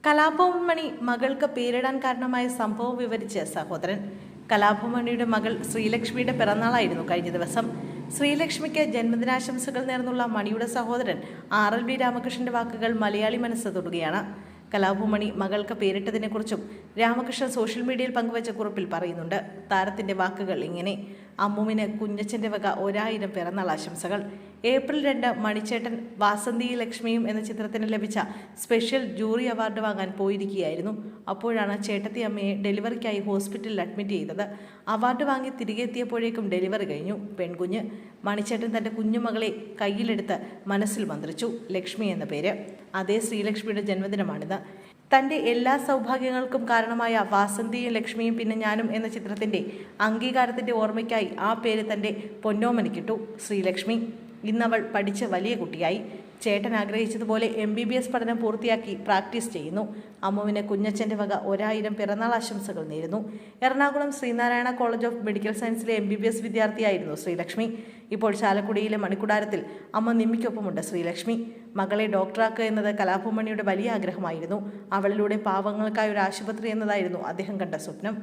കലാഭവൻ മണി മകൾക്ക് പേരിടാൻ കാരണമായ സംഭവം വിവരിച്ച് സഹോദരൻ. കലാഭവൻ മണിയുടെ മകൾ ശ്രീലക്ഷ്മിയുടെ പിറന്നാളായിരുന്നു കഴിഞ്ഞ ദിവസം. ശ്രീലക്ഷ്മിക്ക് ജന്മദിനാശംസകൾ നേർന്നുള്ള മണിയുടെ സഹോദരൻ RLV രാമകൃഷ്ണന്റെ വാക്കുകൾ മലയാളി മനസ്സ് തൊടുകയാണ്. കലാഭവൻ മണി മകൾക്ക് പേരിട്ടതിനെക്കുറിച്ചും രാമകൃഷ്ണൻ സോഷ്യൽ മീഡിയയിൽ പങ്കുവച്ച കുറിപ്പിൽ പറയുന്നുണ്ട്. താരത്തിന്റെ വാക്കുകൾ ഇങ്ങനെ: അമ്മുവിന് കുഞ്ഞച്ചന്റെ വക 1000 പിറന്നാൾ ആശംസകൾ. ഏപ്രിൽ 2 മണിച്ചേട്ടൻ വാസന്തി ലക്ഷ്മിയും എന്ന ചിത്രത്തിന് ലഭിച്ച സ്പെഷ്യൽ ജൂറി അവാർഡ് വാങ്ങാൻ പോയിരിക്കുകയായിരുന്നു. അപ്പോഴാണ് ചേട്ടത്തി അമ്മയെ ഡെലിവറിക്കായി ഹോസ്പിറ്റലിൽ അഡ്മിറ്റ് ചെയ്തത്. അവാർഡ് വാങ്ങി തിരികെ എത്തിയപ്പോഴേക്കും ഡെലിവറി കഴിഞ്ഞു. പെൺകുഞ്ഞ്. മണിച്ചേട്ടൻ തൻ്റെ കുഞ്ഞുമകളെ കയ്യിലെടുത്ത് മനസ്സിൽ മന്ത്രിച്ചു. ലക്ഷ്മി എന്ന പേര്. അതേ ശ്രീലക്ഷ്മിയുടെ ജന്മദിനമാണിത്. തൻ്റെ എല്ലാ സൗഭാഗ്യങ്ങൾക്കും കാരണമായ വാസന്തിയും ലക്ഷ്മിയും പിന്നെ ഞാനും എന്ന ചിത്രത്തിൻ്റെ അംഗീകാരത്തിൻ്റെ ഓർമ്മയ്ക്കായി ആ പേര് തൻ്റെ പൊന്നോമനിക്കിട്ടു. ശ്രീലക്ഷ്മി. ഇന്നവൾ പഠിച്ച് വലിയ കുട്ടിയായി. ചേട്ടൻ ആഗ്രഹിച്ചതുപോലെ MBBS പഠനം പൂർത്തിയാക്കി പ്രാക്ടീസ് ചെയ്യുന്നു. അമ്മുവിന് കുഞ്ഞച്ചൻ്റെ വക 1000 പിറന്നാൾ ആശംസകൾ നേരുന്നു. Ernakulam Sreenarayana college of medical സയൻസിലെ MBBS വിദ്യാർത്ഥിയായിരുന്നു ശ്രീലക്ഷ്മി. ഇപ്പോൾ ചാലക്കുടിയിലെ മണിക്കുടാരത്തിൽ അമ്മ നിമ്മിക്കൊപ്പമുണ്ട് ശ്രീലക്ഷ്മി. മകളെ ഡോക്ടറാക്കുക എന്നത് കലാഭവൻ മണിയുടെ വലിയ ആഗ്രഹമായിരുന്നു. അവളിലൂടെ പാവങ്ങൾക്കായി ഒരു ആശുപത്രി എന്നതായിരുന്നു അദ്ദേഹം കണ്ട സ്വപ്നം.